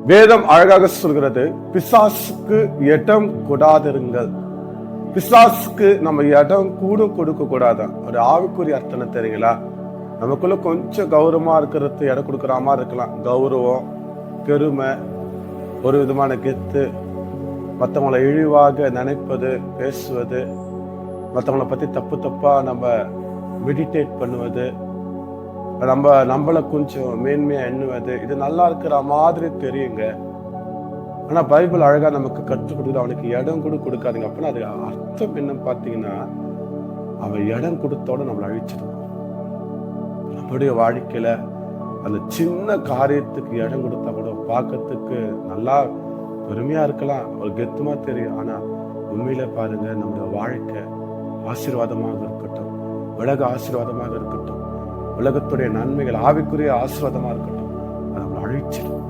வேதம் அழகாக சொல்கிறது, பிசாசுக்கு இடம் கொடாதிருங்கள். பிசாசுக்கு நம்ம இடம் கூட கொடுக்க கூடாதான். ஒரு ஆவிக்குரிய அர்த்தம் தெரியுங்களா? நமக்குள்ள கொஞ்சம் கௌரவமா இருக்கிறது இடம் கொடுக்குற மாதிரி இருக்கலாம். கௌரவம், பெருமை, ஒரு விதமான கெத்து, மற்றவங்களை இழிவாக நினைப்பது, பேசுவது, மற்றவங்களை பத்தி தப்பு தப்பா நம்ம மெடிடேட் பண்ணுவது, நம்மளை கொஞ்சம் மேன்மையா எண்ணுவது, இது நல்லா இருக்கிற மாதிரி தெரியுங்க. ஆனா பைபிள் அழகா நமக்கு கற்றுக் கொடுக்குது, அவனுக்கு இடம் கூட கொடுக்காதுங்க. அப்படின்னா அது அர்த்தம் என்னன்னு பாத்தீங்கன்னா, அவன் இடம் கொடுத்தோட நம்மளை அழிச்சிடும். நம்முடைய வாழ்க்கையில அந்த சின்ன காரியத்துக்கு இடம் கொடுத்தா கூட பார்க்கறதுக்கு நல்லா பெருமையா இருக்கலாம், ஒரு கெத்துமா தெரியும். ஆனா உண்மையில பாருங்க, நம்முடைய வாழ்க்கை ஆசீர்வாதமாக இருக்கட்டும், உலக ஆசீர்வாதமாக இருக்கட்டும், உலகத்துடைய நன்மைகள் ஆவிக்குரிய ஆசீர்வாதமா இருக்கட்டும், அது நம்மளை அழிச்சிடும்.